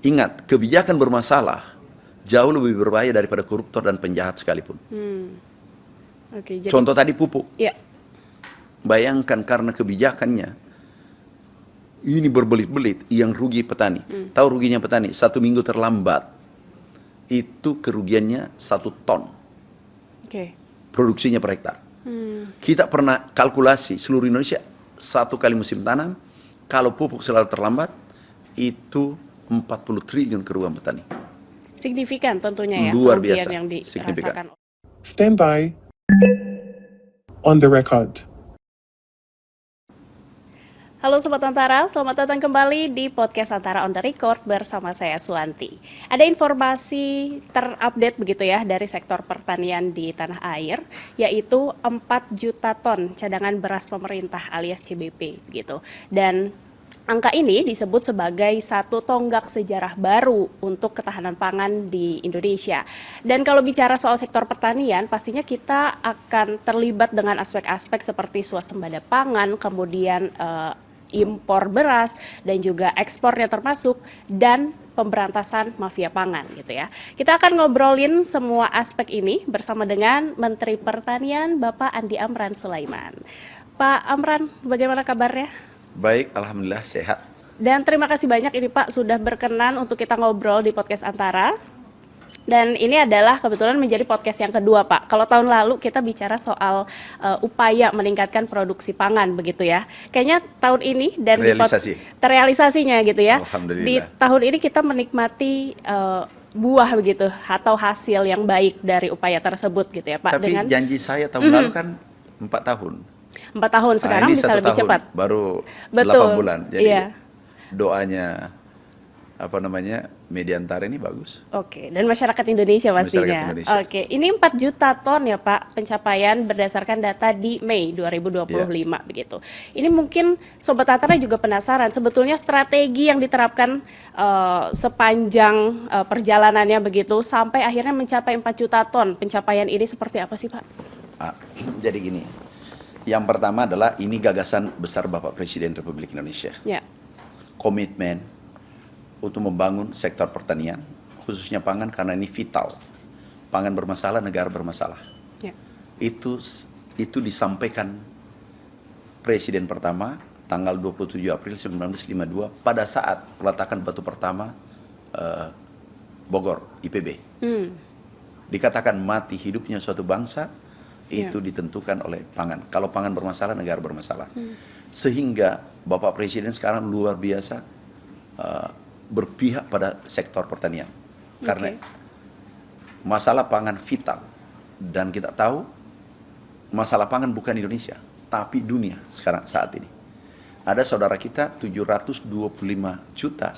Ingat, kebijakan bermasalah jauh lebih berbahaya daripada koruptor dan penjahat sekalipun. Oke, jadi Contoh tadi pupuk. ya, Bayangkan karena kebijakannya ini berbelit-belit yang rugi petani. Tahu ruginya petani? 1 minggu terlambat itu kerugiannya 1 ton oke. produksinya per hektar. Kita pernah kalkulasi seluruh Indonesia 1 kali musim tanam, kalau pupuk selalu terlambat itu 40 triliun kerugian petani. Signifikan tentunya ya Luar kerugian biasa, yang signifikan. dirasakan. Stand by. On the record. Halo Sobat Antara, selamat datang kembali di podcast Antara on the record bersama saya Suwanti. Ada informasi terupdate begitu ya dari sektor pertanian di tanah air, yaitu 4 juta ton cadangan beras pemerintah alias CBP gitu. Dan angka ini disebut sebagai satu tonggak sejarah baru untuk ketahanan pangan di Indonesia. Dan kalau bicara soal sektor pertanian, pastinya kita akan terlibat dengan aspek-aspek seperti swasembada pangan, kemudian impor beras dan juga ekspornya termasuk, dan pemberantasan mafia pangan gitu ya. Kita akan ngobrolin semua aspek ini bersama dengan Menteri Pertanian Bapak Andi Amran Sulaiman. Pak Amran, bagaimana kabarnya? Baik, alhamdulillah sehat. Dan terima kasih banyak ini Pak sudah berkenan untuk kita ngobrol di podcast Antara. Dan ini adalah kebetulan menjadi podcast yang kedua Pak. Kalau tahun lalu kita bicara soal upaya meningkatkan produksi pangan begitu ya. Kayaknya tahun ini dan terrealisasinya gitu ya. Alhamdulillah. Di tahun ini kita menikmati buah begitu atau hasil yang baik dari upaya tersebut gitu ya Pak. Tapi dengan janji saya tahun lalu kan 4 tahun. 4 tahun sekarang ini bisa 1 lebih tahun, cepat. baru Betul. 8 bulan. Jadi iya. Doanya media Antara ini bagus. Oke, dan masyarakat Indonesia pastinya. Masyarakat Indonesia. Oke, ini 4 juta ton ya Pak pencapaian berdasarkan data di Mei 2025 begitu. Ini mungkin Sobat Antara juga penasaran sebetulnya strategi yang diterapkan sepanjang perjalanannya begitu sampai akhirnya mencapai 4 juta ton. Pencapaian ini seperti apa sih Pak? Jadi gini, yang pertama adalah ini gagasan besar Bapak Presiden Republik Indonesia. Ya. Komitmen untuk membangun sektor pertanian, khususnya pangan karena ini vital. Pangan bermasalah, negara bermasalah. Ya. Itu disampaikan Presiden pertama tanggal 27 April 1952 pada saat peletakan batu pertama Bogor, IPB. Dikatakan mati hidupnya suatu bangsa itu ditentukan oleh pangan. Kalau pangan bermasalah, negara bermasalah. Sehingga Bapak Presiden sekarang luar biasa berpihak pada sektor pertanian. Karena masalah pangan vital. Dan kita tahu masalah pangan bukan Indonesia, tapi dunia sekarang saat ini. Ada saudara kita 725 juta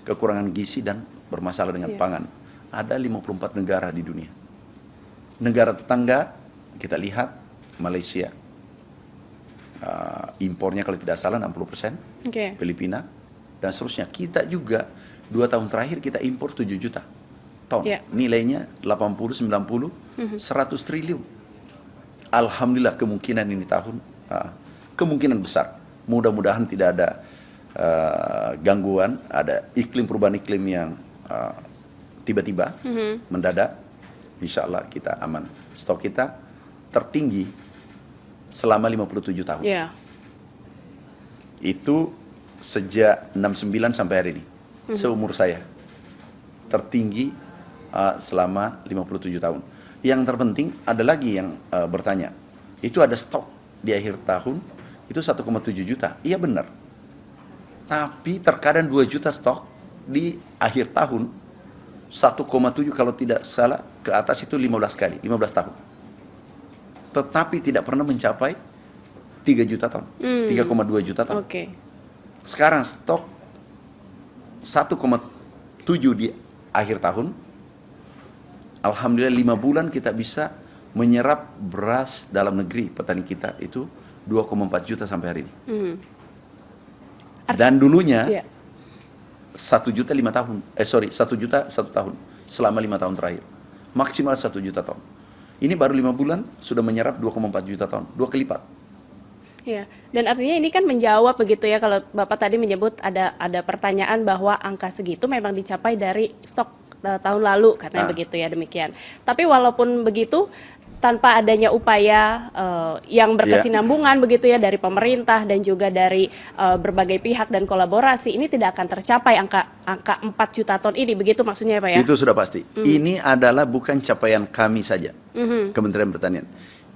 kekurangan gizi dan bermasalah dengan pangan. Ada 54 negara di dunia. Negara tetangga kita lihat Malaysia, impornya kalau tidak salah 60%, Filipina dan seterusnya. Kita juga 2 tahun terakhir kita impor 7 juta ton, nilainya 80, 90, 100 triliun. Alhamdulillah kemungkinan ini tahun kemungkinan besar. Mudah-mudahan tidak ada gangguan, ada perubahan iklim yang tiba-tiba mendadak. Insya Allah kita aman. Stok kita tertinggi selama 57 tahun. Itu sejak 69 sampai hari ini, seumur saya, tertinggi selama 57 tahun. Yang terpenting ada lagi yang bertanya, itu ada stok di akhir tahun, itu 1,7 juta. Iya benar. Tapi terkadang 2 juta stok di akhir tahun, 1,7 kalau tidak salah ke atas itu 15 kali, 15 tahun. Tetapi tidak pernah mencapai 3 juta ton, 3,2 juta ton. Sekarang stok 1,7 di akhir tahun. Alhamdulillah 5 bulan kita bisa menyerap beras dalam negeri petani kita itu 2,4 juta sampai hari ini. Dan dulunya 1 juta 5 tahun. 1 juta 1 tahun selama 5 tahun terakhir. Maksimal 1 juta ton. Ini baru 5 bulan sudah menyerap 2,4 juta ton, 2 kali lipat. Ya, dan artinya ini kan menjawab begitu ya, kalau Bapak tadi menyebut ada pertanyaan bahwa angka segitu memang dicapai dari stok tahun lalu, katanya begitu ya, demikian. Tapi walaupun begitu, tanpa adanya upaya yang berkesinambungan begitu ya dari pemerintah dan juga dari berbagai pihak dan kolaborasi, ini tidak akan tercapai angka 4 juta ton ini, begitu maksudnya Pak ya? Itu sudah pasti. Ini adalah bukan capaian kami saja, Kementerian Pertanian.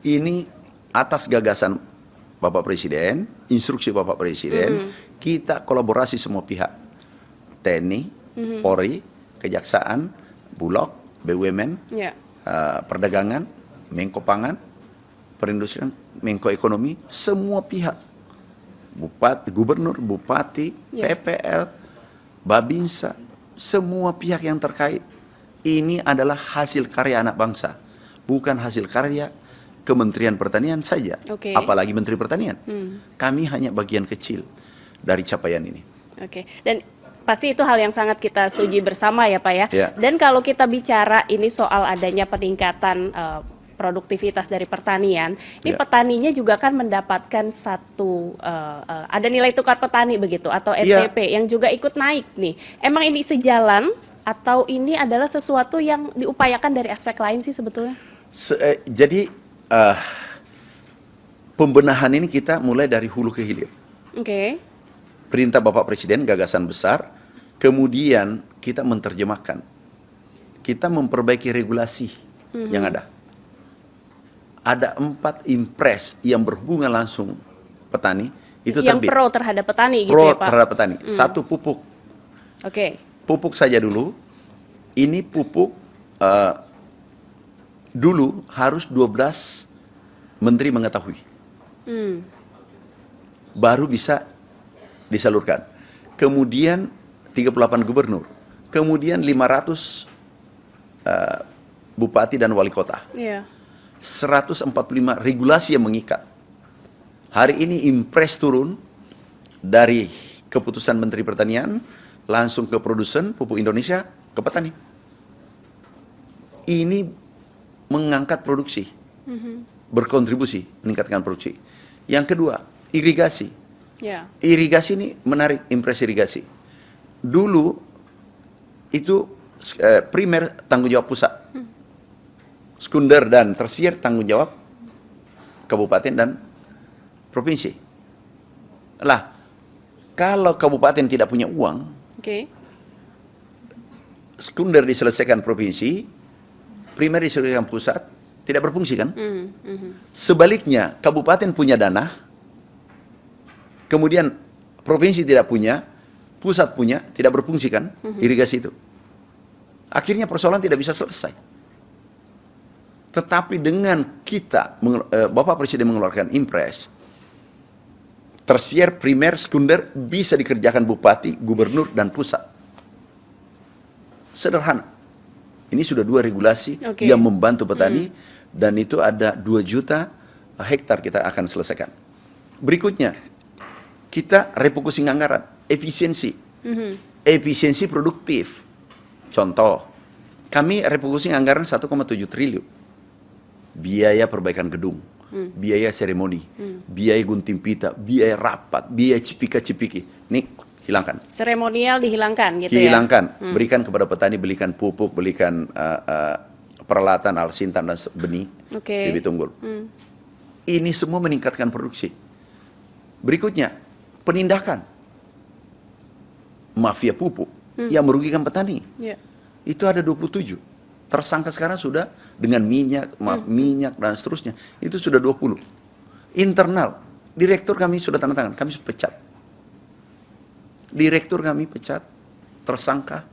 Ini atas gagasan Bapak Presiden, instruksi Bapak Presiden, kita kolaborasi semua pihak. TNI, Polri, Kejaksaan, Bulog, BUMN, perdagangan, Menko Pangan, Perindustrian, Menko Ekonomi, semua pihak. Bupati, Gubernur, Bupati, PPL, Babinsa, semua pihak yang terkait. Ini adalah hasil karya anak bangsa, bukan hasil karya Kementerian Pertanian saja, apalagi Menteri Pertanian. Kami hanya bagian kecil dari capaian ini. Dan pasti itu hal yang sangat kita setujui bersama ya Pak ya. Dan kalau kita bicara ini soal adanya peningkatan produktivitas dari pertanian, ini petaninya juga kan mendapatkan satu ada nilai tukar petani begitu atau NTP yang juga ikut naik nih. Emang ini sejalan atau ini adalah sesuatu yang diupayakan dari aspek lain sih sebetulnya? Jadi pembenahan ini kita mulai dari hulu ke hilir. Perintah Bapak Presiden, gagasan besar, kemudian kita menerjemahkan, kita memperbaiki regulasi yang ada. Ada 4 impres yang berhubungan langsung petani, itu yang terbit. pro terhadap petani gitu pro ya Pak? terhadap petani. Satu, pupuk. Pupuk saja dulu. Ini pupuk dulu harus 12 menteri mengetahui. Baru bisa disalurkan. Kemudian 38 gubernur. Kemudian 500 bupati dan wali kota. 145 regulasi yang mengikat. Hari ini impres turun dari keputusan Menteri Pertanian langsung ke produsen pupuk Indonesia, ke petani. Ini mengangkat produksi, berkontribusi meningkatkan produksi. Yang kedua, irigasi. Irigasi ini menarik, impres irigasi. Dulu itu primer tanggung jawab pusat, sekunder dan tersier tanggung jawab kabupaten dan provinsi. Lah, kalau kabupaten tidak punya uang, sekunder diselesaikan provinsi, primer diselesaikan pusat, tidak berfungsi kan? Sebaliknya, kabupaten punya dana, kemudian provinsi tidak punya, pusat punya, tidak berfungsi kan? Irigasi itu. Akhirnya persoalan tidak bisa selesai. Tetapi dengan kita, Bapak Presiden mengeluarkan impres, tersier, primer, sekunder bisa dikerjakan bupati, gubernur, dan pusat. Sederhana. Ini sudah 2 regulasi yang membantu petani, dan itu ada 2 juta hektar kita akan selesaikan. Berikutnya, kita refocusing anggaran, efisiensi. Efisiensi produktif. Contoh, kami refocusing anggaran 1,7 triliun. Biaya perbaikan gedung, biaya seremoni, biaya gunting pita, biaya rapat, biaya cipika-cipiki. Ini hilangkan. Seremonial dihilangkan gitu ya? Dihilangkan. Berikan kepada petani, belikan pupuk, belikan peralatan alsintan dan benih, bibit unggul. Ini semua meningkatkan produksi. Berikutnya, penindakan mafia pupuk yang merugikan petani. Itu ada 27. Tersangka sekarang sudah dengan minyak, minyak dan seterusnya. Itu sudah 20. Internal, direktur kami sudah tanda tangan, kami sudah pecat. Direktur kami pecat, tersangka,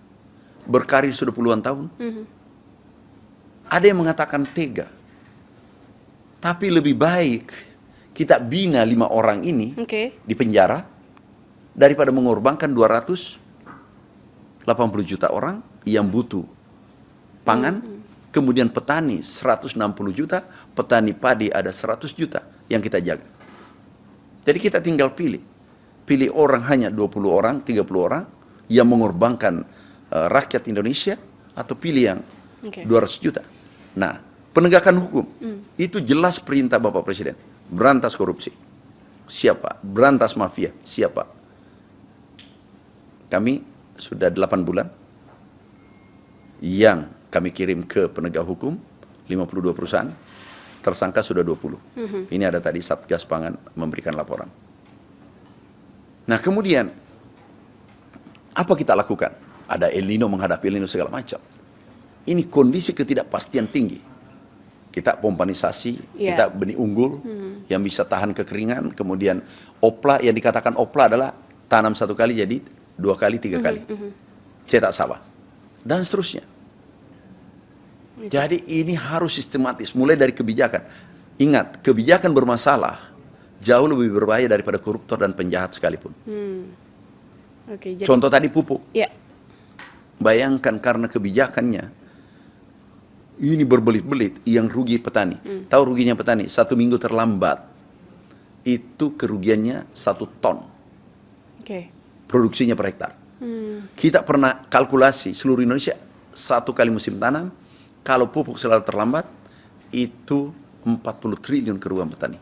berkarir sudah puluhan tahun. Ada yang mengatakan tega. Tapi lebih baik kita bina 5 orang ini di penjara daripada mengorbankan 280 juta orang yang butuh pangan, kemudian petani 160 juta, petani padi ada 100 juta yang kita jaga. Jadi kita tinggal pilih orang hanya 20 orang, 30 orang yang mengorbankan rakyat Indonesia, atau pilih yang 200 juta. Nah, penegakan hukum itu jelas perintah Bapak Presiden, berantas korupsi. Siapa? Berantas mafia. Siapa? Kami sudah 8 bulan yang kami kirim ke penegak hukum 52 perusahaan, tersangka sudah 20. Ini ada tadi Satgas Pangan memberikan laporan. Nah kemudian apa kita lakukan? Ada El Nino, menghadapi El Nino segala macam. Ini kondisi ketidakpastian tinggi. Kita pompanisasi, kita benih unggul yang bisa tahan kekeringan. Kemudian opla, yang dikatakan opla adalah tanam 1 kali jadi 2 kali, 3 kali. Cetak sawah. Dan seterusnya. Jadi ini harus sistematis, mulai dari kebijakan. Ingat, kebijakan bermasalah jauh lebih berbahaya daripada koruptor dan penjahat sekalipun. Contoh tadi pupuk. Bayangkan karena kebijakannya, ini berbelit-belit, yang rugi petani. Tahu ruginya petani? 1 minggu terlambat, itu kerugiannya 1 ton. Produksinya per hektar. Kita pernah kalkulasi seluruh Indonesia 1 kali musim tanam, kalau pupuk selalu terlambat, itu 40 triliun kerugian petani.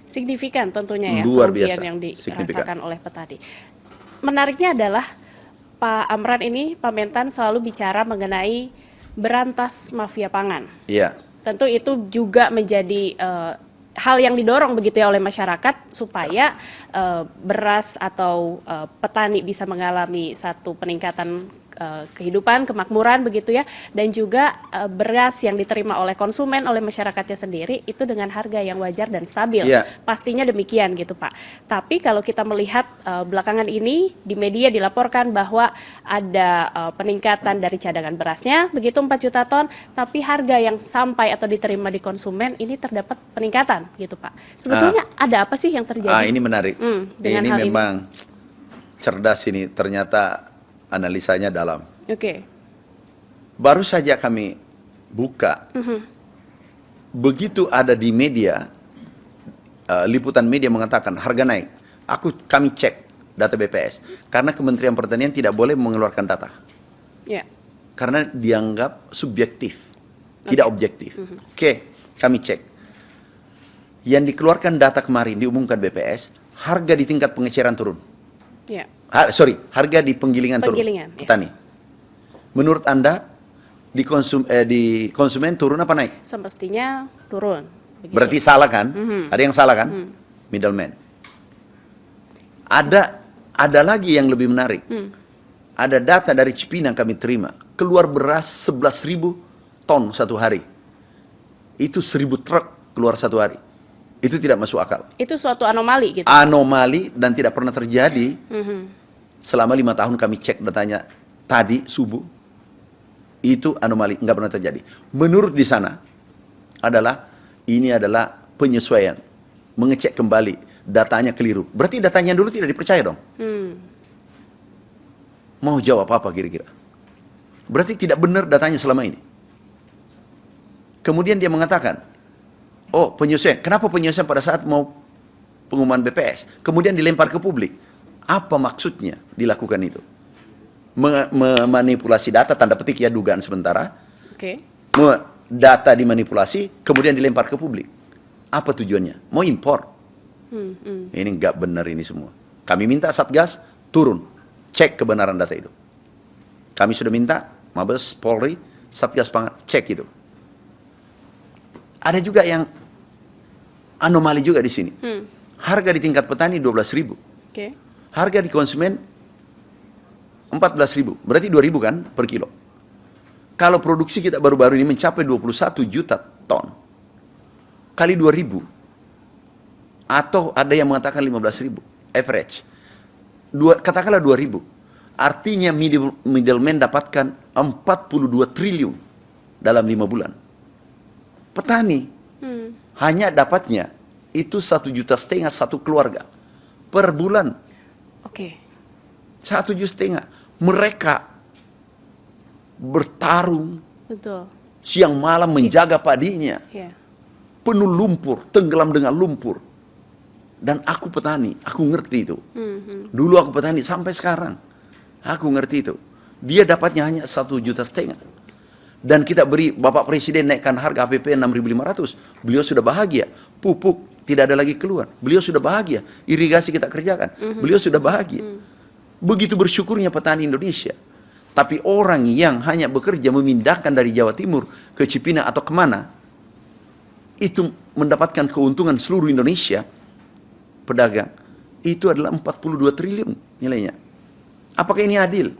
Signifikan tentunya ya, luar kerugian biasa yang dirasakan oleh petani. Menariknya adalah Pak Amran ini, Pak Mentan selalu bicara mengenai berantas mafia pangan. Iya. Tentu itu juga menjadi hal yang didorong begitu ya oleh masyarakat supaya beras atau petani bisa mengalami satu peningkatan kehidupan, kemakmuran begitu ya, dan juga beras yang diterima oleh konsumen, oleh masyarakatnya sendiri itu dengan harga yang wajar dan stabil. Pastinya demikian gitu Pak. Tapi kalau kita melihat belakangan ini di media dilaporkan bahwa ada peningkatan dari cadangan berasnya begitu 4 juta ton, tapi harga yang sampai atau diterima di konsumen ini terdapat peningkatan gitu Pak. Sebetulnya ada apa sih yang terjadi? Ini menarik. Ini memang cerdas ini, ternyata analisanya dalam. Baru saja kami buka, begitu ada di media, liputan media mengatakan harga naik. Kami cek data BPS, karena Kementerian Pertanian tidak boleh mengeluarkan data, karena dianggap subjektif, tidak objektif. Kami cek. Yang dikeluarkan data kemarin diumumkan BPS, harga di tingkat pengeceran turun. Harga di penggilingan turun, petani. Menurut Anda, di konsumen turun apa naik? Semestinya turun. Begitu. Berarti salah kan? Ada yang salah kan? Middleman. Ada lagi yang lebih menarik. Ada data dari Cipinang kami terima. Keluar beras 11.000 ton 1 hari. Itu 1.000 truk keluar 1 hari. Itu tidak masuk akal. Itu suatu anomali gitu? Anomali dan tidak pernah terjadi. Selama 5 tahun kami cek datanya tadi subuh. Itu anomali, nggak pernah terjadi. Menurut di sana ini adalah penyesuaian. Mengecek kembali, datanya keliru. Berarti datanya dulu tidak dipercaya dong. Mau jawab apa kira-kira? Berarti tidak benar datanya selama ini. Kemudian dia mengatakan, penyesuaian. Kenapa penyesuaian pada saat mau pengumuman BPS? Kemudian dilempar ke publik. Apa maksudnya dilakukan itu? Memanipulasi data, tanda petik ya, dugaan sementara. Data dimanipulasi, kemudian dilempar ke publik. Apa tujuannya? Mau impor. Ini nggak benar ini semua. Kami minta Satgas turun, cek kebenaran data itu. Kami sudah minta Mabes, Polri, Satgas Pangan, cek itu. Ada juga yang anomali juga di sini. Harga di tingkat petani 12.000. Harga di konsumen 14.000. Berarti 2.000 kan per kilo. Kalau produksi kita baru-baru ini mencapai 21 juta ton. Kali 2.000. Atau ada yang mengatakan 15.000. Average. Katakanlah 2.000. Artinya middleman dapatkan 42 triliun dalam 5 bulan. Petani hanya dapatnya itu 1,5 juta satu keluarga per bulan. 1,5 juta. Mereka bertarung siang malam menjaga padinya. Penuh lumpur, tenggelam dengan lumpur. Dan aku petani, aku ngerti itu. Dulu aku petani sampai sekarang. Aku ngerti itu. Dia dapatnya hanya 1,5 juta. Dan kita beri, Bapak Presiden naikkan harga APP 6.500. Beliau sudah bahagia. Pupuk tidak ada lagi keluhan. Beliau sudah bahagia, irigasi kita kerjakan. Beliau sudah bahagia. Begitu bersyukurnya petani Indonesia. Tapi orang yang hanya bekerja memindahkan dari Jawa Timur ke Cipinang atau kemana, itu mendapatkan keuntungan seluruh Indonesia, pedagang, itu adalah 42 triliun nilainya. Apakah ini adil?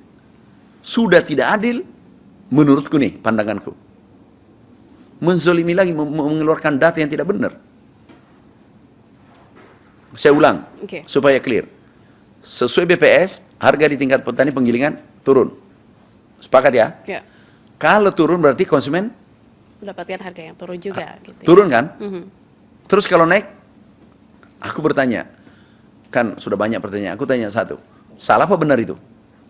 Sudah tidak adil, menurutku nih, pandanganku. Menzolimi lagi, mengeluarkan data yang tidak benar. Saya ulang, supaya clear. Sesuai BPS, harga di tingkat petani penggilingan turun. Sepakat ya? Ya. Kalau turun berarti konsumen Mendapatkan harga yang turun juga. Gitu ya. turun kan? Terus kalau naik, aku bertanya, kan sudah banyak pertanyaan, aku tanya satu, salah apa benar itu?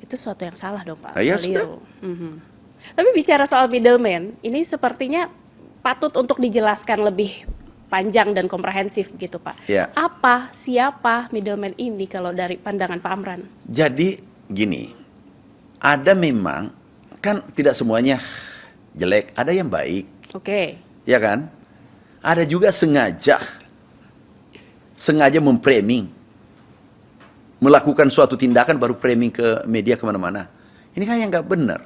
Itu sesuatu yang salah dong Pak. Ya, Keliru. Tapi bicara soal middleman, ini sepertinya patut untuk dijelaskan lebih panjang dan komprehensif gitu Pak. Ya. Apa, siapa middleman ini kalau dari pandangan Pak Amran? Jadi gini, ada memang, kan tidak semuanya jelek, ada yang baik, Oke. ya kan? Ada juga sengaja memframing, melakukan suatu tindakan baru framing ke media kemana-mana. Ini kan yang nggak benar.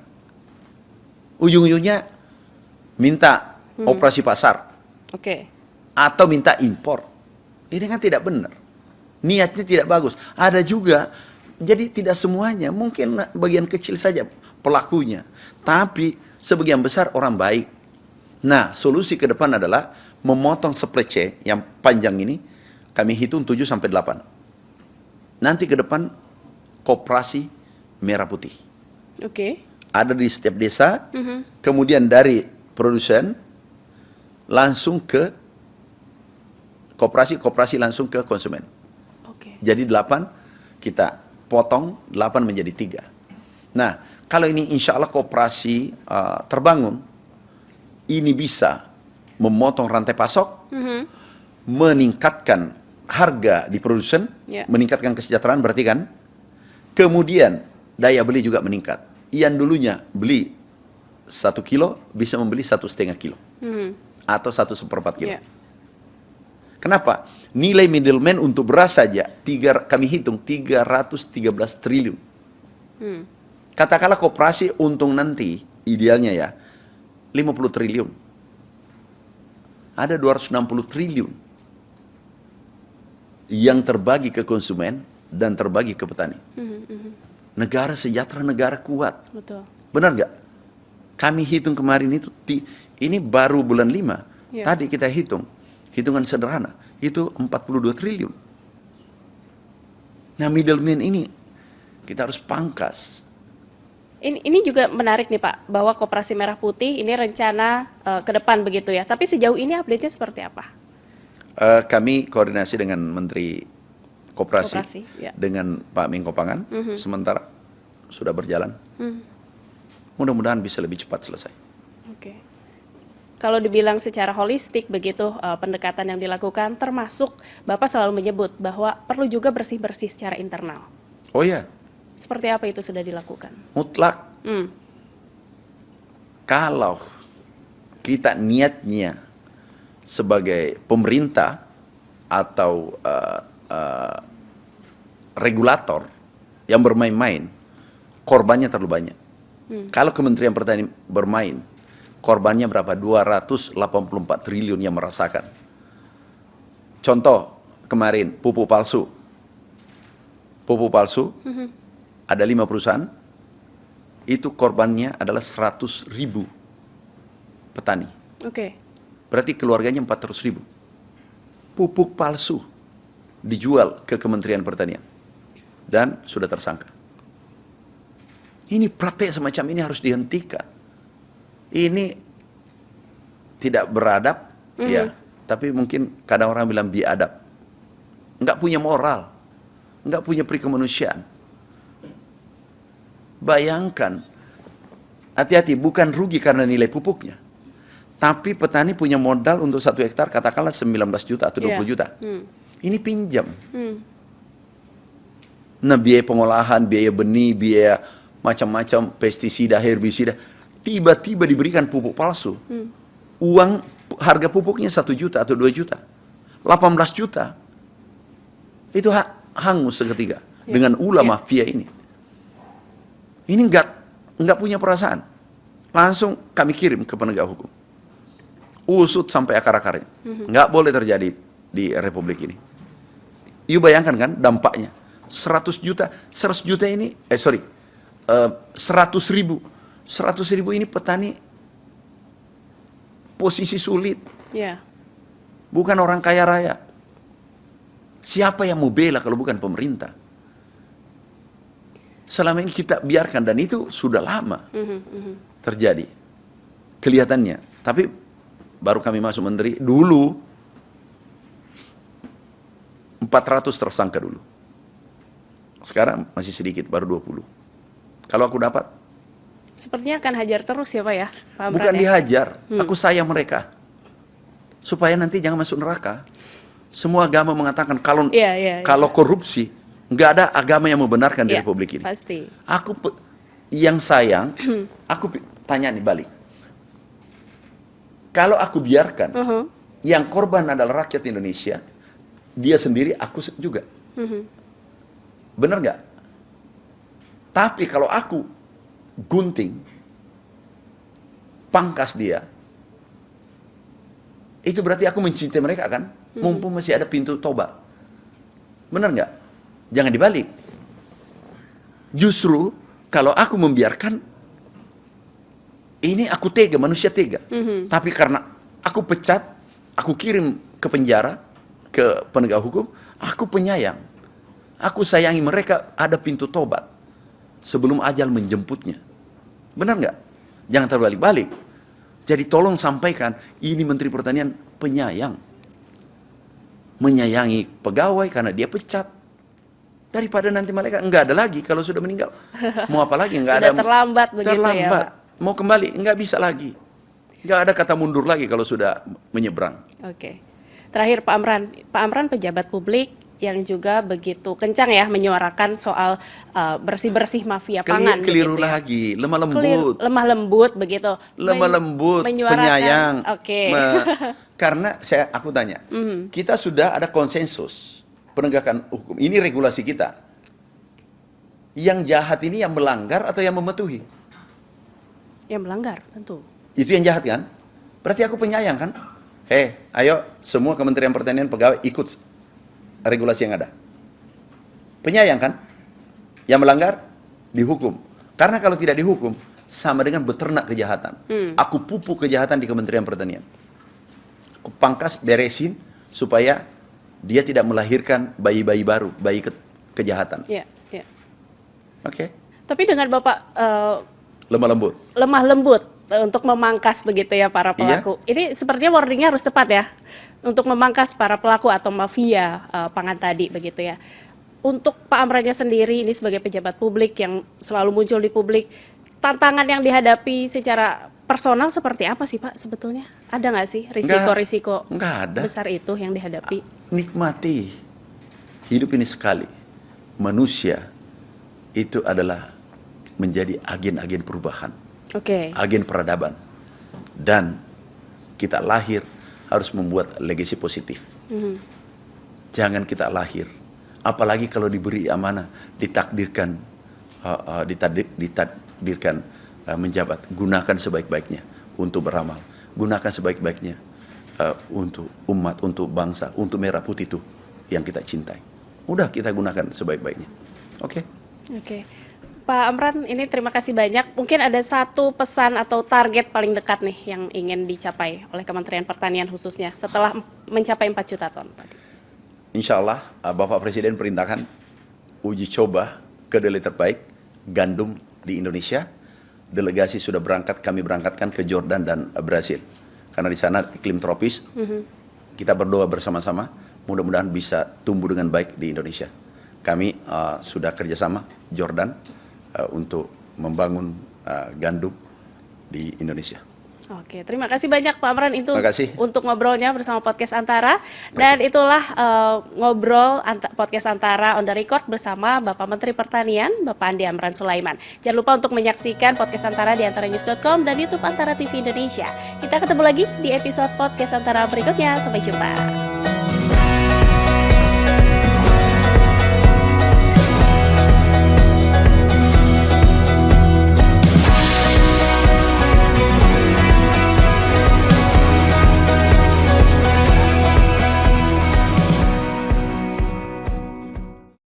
Ujung-ujungnya minta operasi pasar Oke. atau minta impor. Ini kan tidak benar. Niatnya tidak bagus. Ada juga, jadi tidak semuanya, mungkin bagian kecil saja pelakunya. Tapi sebagian besar orang baik. Nah, solusi ke depan adalah memotong supply chain yang panjang ini, kami hitung 7 sampai 8. Nanti ke depan koperasi merah putih. Oke. Ada di setiap desa, kemudian dari produsen langsung ke koperasi langsung ke konsumen. Oke. Jadi 8 kita potong, 8 menjadi 3. Nah, kalau ini insya Allah koperasi terbangun, ini bisa memotong rantai pasok, meningkatkan harga di produsen, meningkatkan kesejahteraan berarti kan, kemudian daya beli juga meningkat. Yang dulunya beli 1 kilo bisa membeli 1,5 kilo atau 1/4 kilo. Kenapa? Nilai middleman untuk beras saja kami hitung 313 triliun. Katakanlah koperasi untung nanti idealnya ya 50 triliun. Ada 260 triliun yang terbagi ke konsumen dan terbagi ke petani. Negara sejahtera, negara kuat. Betul. Benar nggak? Kami hitung kemarin itu, ini baru bulan 5. Tadi kita hitungan sederhana, itu 42 triliun. Nah, middleman ini kita harus pangkas. Ini juga menarik nih Pak, bahwa Koperasi Merah Putih ini rencana ke depan begitu ya. Tapi sejauh ini update-nya seperti apa? Kami koordinasi dengan Menteri Koperasi ya. dengan Pak Menko Pangan, sementara sudah berjalan. Mudah-mudahan bisa lebih cepat selesai. Oke. Kalau dibilang secara holistik begitu pendekatan yang dilakukan, termasuk Bapak selalu menyebut bahwa perlu juga bersih-bersih secara internal. Oh ya. Seperti apa itu sudah dilakukan? Mutlak. Kalau kita niatnya sebagai pemerintah atau regulator yang bermain-main, korbannya terlalu banyak. Kalau Kementerian Pertanian bermain, korbannya berapa? 284 triliun yang merasakan. Contoh kemarin pupuk palsu. Pupuk palsu ada 5 perusahaan, itu korbannya adalah 100.000 petani. Oke. Berarti keluarganya 400.000. Pupuk palsu dijual ke Kementerian Pertanian dan sudah tersangka. Ini praktek semacam ini harus dihentikan. Ini tidak beradab, ya. Tapi mungkin kadang orang bilang biadab. Enggak punya moral, enggak punya peri kemanusiaan. Bayangkan, hati-hati, bukan rugi karena nilai pupuknya. Tapi petani punya modal untuk 1 hektar katakanlah 19 juta atau 20 juta. Ini pinjam. Nah, biaya pengolahan, biaya benih, biaya macam-macam, pestisida, herbisida, tiba-tiba diberikan pupuk palsu. Uang harga pupuknya 1 juta atau 2 juta. 18 juta. Itu hangus seketika dengan ulah mafia ini. Ini enggak punya perasaan. Langsung kami kirim ke penegak hukum. Usut sampai akar-akarnya. Enggak boleh terjadi di Republik ini. You bayangkan kan dampaknya. 100 juta ini, 100 ribu. 100 ribu ini petani posisi sulit. Bukan orang kaya raya. Siapa yang mau bela kalau bukan pemerintah? Selama ini kita biarkan, dan itu sudah lama terjadi. Kelihatannya. Tapi baru kami masuk menteri, dulu 400 tersangka dulu. Sekarang masih sedikit, baru 20. Kalau aku dapat, sepertinya akan hajar terus ya Pak ya? Pak Amran, bukan dihajar, aku sayang mereka. Supaya nanti jangan masuk neraka. Semua agama mengatakan kalau korupsi, nggak ada agama yang membenarkan di Republik ini. Pasti. Aku yang sayang, aku tanya nih balik. Kalau aku biarkan, yang korban adalah rakyat Indonesia, dia sendiri, aku juga. Benar nggak? Tapi kalau aku gunting, pangkas dia, itu berarti aku mencintai mereka kan? Mumpung masih ada pintu tobat. Benar nggak? Jangan dibalik. Justru kalau aku membiarkan, ini aku tega, manusia tega. Tapi karena aku pecat, aku kirim ke penjara, ke penegak hukum, aku penyayang. Aku sayangi mereka, ada pintu tobat sebelum ajal menjemputnya. Benar nggak? Jangan terbalik-balik. Jadi tolong sampaikan, ini Menteri Pertanian penyayang. Menyayangi pegawai karena dia pecat. Daripada nanti mereka nggak ada lagi kalau sudah meninggal. Mau apa lagi? Nggak ada. Terlambat begitu ya Pak? Mau kembali, nggak bisa lagi. Nggak ada kata mundur lagi kalau sudah menyeberang. Oke. Terakhir Pak Amran pejabat publik yang juga begitu kencang ya menyuarakan soal bersih-bersih mafia pangan. Keliru begitu ya. lagi, lemah lembut. Lemah lembut begitu. Lemah lembut, penyayang. Oke. Karena aku tanya, kita sudah ada konsensus penegakan hukum. Ini regulasi kita. Yang jahat ini yang melanggar atau yang mematuhi? Yang melanggar tentu. Itu yang jahat kan? Berarti aku penyayang kan? Ayo semua Kementerian Pertanian pegawai ikut regulasi yang ada. Penyayang kan? Yang melanggar dihukum. Karena kalau tidak dihukum sama dengan beternak kejahatan. Aku pupuk kejahatan di Kementerian Pertanian. Aku pangkas, beresin supaya dia tidak melahirkan bayi-bayi baru, bayi kejahatan. Oke. Tapi dengan Bapak lemah lembut untuk memangkas begitu ya para pelaku. Ini sepertinya warningnya harus tepat ya untuk memangkas para pelaku atau mafia pangan tadi begitu ya. Untuk Pak Amrannya sendiri ini sebagai pejabat publik yang selalu muncul di publik, tantangan yang dihadapi secara personal seperti apa sih Pak sebetulnya? Ada nggak sih risiko-risiko besar itu yang dihadapi? Nikmati hidup ini sekali. Manusia itu adalah menjadi agen-agen perubahan, agen peradaban, dan kita lahir harus membuat legasi positif. Jangan kita lahir, apalagi kalau diberi amanah, ditakdirkan menjabat, gunakan sebaik-baiknya untuk beramal, gunakan sebaik-baiknya untuk umat, untuk bangsa, untuk merah putih itu yang kita cintai. Udah kita gunakan sebaik-baiknya. Oke. Pak Amran, ini terima kasih banyak. Mungkin ada satu pesan atau target paling dekat nih yang ingin dicapai oleh Kementerian Pertanian khususnya setelah mencapai 4 juta ton tadi. Insya Allah Bapak Presiden perintahkan uji coba kedelai terbaik gandum di Indonesia. Delegasi sudah berangkat, kami berangkatkan ke Jordan dan Brasil. Karena di sana iklim tropis. Kita berdoa bersama-sama, mudah-mudahan bisa tumbuh dengan baik di Indonesia. Kami sudah kerjasama Jordan untuk membangun gandum di Indonesia. Oke, terima kasih banyak Pak Amran itu untuk ngobrolnya bersama Podcast Antara. Dan itulah ngobrol Podcast Antara on the record bersama Bapak Menteri Pertanian, Bapak Andi Amran Sulaiman. Jangan lupa untuk menyaksikan Podcast Antara di antaranews.com dan YouTube Antara TV Indonesia. Kita ketemu lagi di episode Podcast Antara berikutnya. Sampai jumpa.